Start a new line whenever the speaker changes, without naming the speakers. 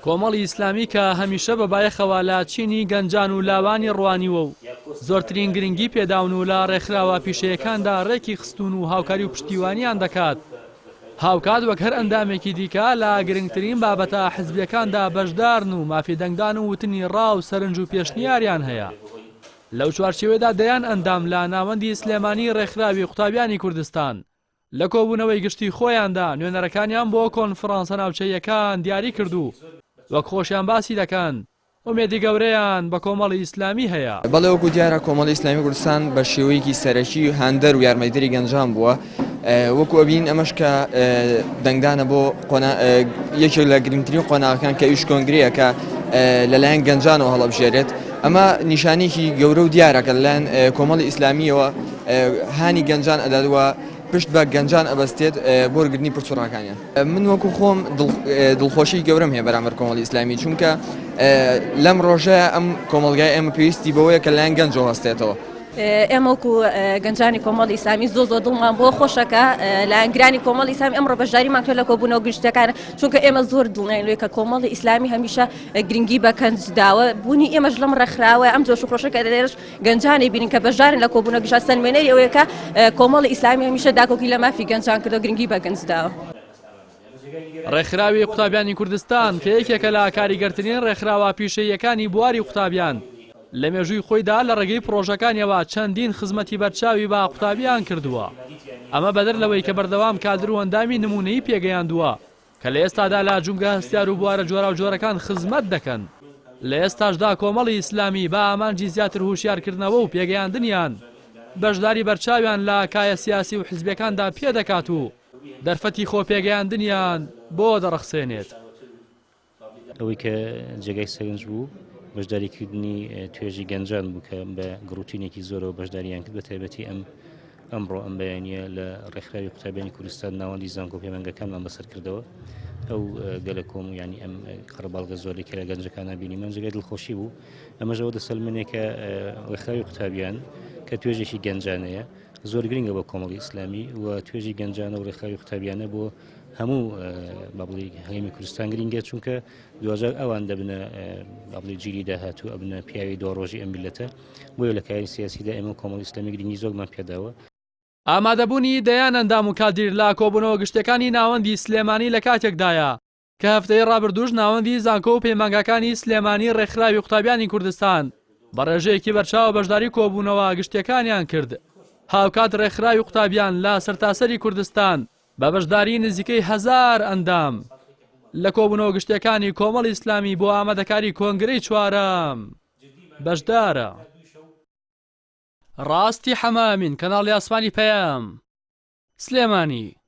کۆمەڵی ئیسلامی کە هەمیشە بەبایەخەوە لە چینی گەنجان و لاوانی ڕوانیوە و زۆرترین گرنگی پێداون و لە ڕێکخراوە پیشەیەکاندا ڕێکی خستون و هاوکاری و پشتیوانیان دەکات. هاوکات وەک هەر ئەندامێکی دیکە لە گرنگترین بابەتە حزبیەکاندا بەشدارن و مافی دەنگدان و وتنی ڕاو سەرنج و پێشنیاریان هەیە. لەو چوارچێوەدا دەیان ئەندام لە ناوەندی سلێمانی ڕێکخراوی قوتابیانی کوردستان لە کۆبوونەوەی گشتی خۆیاندا نوێنەرەکانیان بۆ کۆنفرانسە ناوچەیەکان دیاری کردو وەک خۆشیان باسی دەکەن ئومێدی گەورەیان بە کۆمەڵی ئیسلامی هەیە.
بەڵێ وەکو دیارە کۆمەڵی ئیسلامی کوردستان بە شێوەیەکی سەرەکی هاندەر و یارمەتیدەری گەنجان بووە. وەکو ئەبین ئەمەش کە دەنگدانە بۆ یەکێک لە گرنگترین قۆناغەکان کە ئیش کۆنگرەیە کە لەلایەن گەنجانەوە هەڵەبژێرێت. ئەمە نیشانێکی گەورە و دیارە کە لەلایەن کۆمەڵی ئیسلامیەوە هانی گەنجان ئەدادوە پشت بە گەنجان ئەبەستێت بۆ وەرگرتنی پرسوڕاکانیان. من وەکو خۆم دڵخۆشی گەورەم هەیە بەرامبەر کۆمەڵی ئیسلامی چونکە لەم ڕۆژەیە ئەم کۆمەڵگای ئێمە پێویستی بەوەیە کە لایەن گەنجەوە هەستێتەوە.
ئێمە وەکو گەنجانی کۆمەڵی ئیسلامی زۆر دڵمان بۆ خۆشەکە لایەنگرانی کۆمەڵی ئیسلامی ئەمڕۆ بەشداریمان کرد لە کۆبوونەوە گشتەکان چونکە ئێمە زۆر دڵنیاین کە کۆمەڵی ئیسلامی هەمیشە گرنگی بە کەنج داوە بوونی ئێمەش لەم ڕێکخراوە ئەم جۆش و خۆشەکە لێرەش گەنجانی بینین کە بەشدارن لە کۆبوونەوە گشت سەلمێنەری ئەوەیە کە کۆمەڵی ئیسلامی هەمیشە داکۆکی لە مافی گەنجان کردو گرنگی بە گەنج داوە.
ڕێکخراوی قوتابیانی کوردستان کە یەکێکە لە کاریگەرترین ڕێکخراوە پیشەیەکانی بواری قوتابیان لە مێژووی خۆیدا لە ڕێگەی پرۆژەکانیەوە چەندین خزمەتی بەرچاوی بە قوتابیان کردووە. ئەمە بەدەر لەوەی کە بەردەوام کادر و ئەندامی نمونەیی پێگەیاندووە کە لە ئێستادا لە جونگە هەستیار و بوارە جۆرا و جۆرەکان خزمەت دەکەن. لە ئێستاشدا کۆمەڵی ئیسلامی بە ئامانجی زیاتر هوشیارکردنەوە و پێگەیاندنیان بەشداری بەرچاویان لە کایە سیاسی و حزبەکاندا پێدەکات و دەرفەتی خۆ پێگەیاندنیان بۆ دەڕەخسێنێت.
ئەوەی کە جێگای سەرنج بوو بەشداریکردنی توێژی گەنجان بوو کە بە گروتینێکی زۆرەوە بەشداریان کرد بە تایبەتی ئەمڕۆ ئەم بەیانیە لە ڕێکخراوی قوتابیانی کوردستان ناوەندی زانکۆ پەیمانگەکانمان بەسەر کردەوە. ئەو گەلە کۆم و ینی ئەم قەرەباڵغە زۆری کە لە گەنجەکانە بینیمان جێگای دڵخۆشی بوو. ئەمەژەوە دەسەلمێنێکە ڕێکخراوی قوتابیان کە توێژێکی گەنجانەیە زۆر گرنگە بە کۆمەڵی ئیسلامی و توێژی گەنجانە و ڕێکخراوی قوتابیانە بۆ هەموو بابڵی هەڵیمی کوردستان گرنگە چونکە دوجار ئەوان دەبنە بابڵی جیلی داهاتوو ئەبنە پیاوی دۆ ڕۆژی ئەم میلەتە بۆیە لە کاری سیاسیدا ئێمە کۆمەڵی ئیسلامی گرنگی زۆرمان پێداوە.
ئامادەبوونی دەیان ئەندام و کادیر لە کۆبوونەوە گشتەکانی ناوەندی سلێمانی لە کاتێکدایە کە هەفتەی ڕابردووش ناوەندی زانکۆ و پەیمانگەکانی سلێمانی ڕێکخراوی قوتابیانی کوردستان بە ڕێژەیەکی بەرچاوە بەشداری کۆبوونەوە گشتەکانیان کرد. هاوکات ڕێکخراوی قوتابیان لە سەرتاسەری کوردستان بە بەشداری نزیکەی 1000 ئەندام لە کۆبوونەوە گشتەکانی کۆمەڵی ئیسلامی بۆ ئامادەکاری کۆنگرەی چوارەم بەشدارە. ڕاستی حەمامین کەناڵی ئاسمانی پەیام سلێمانی.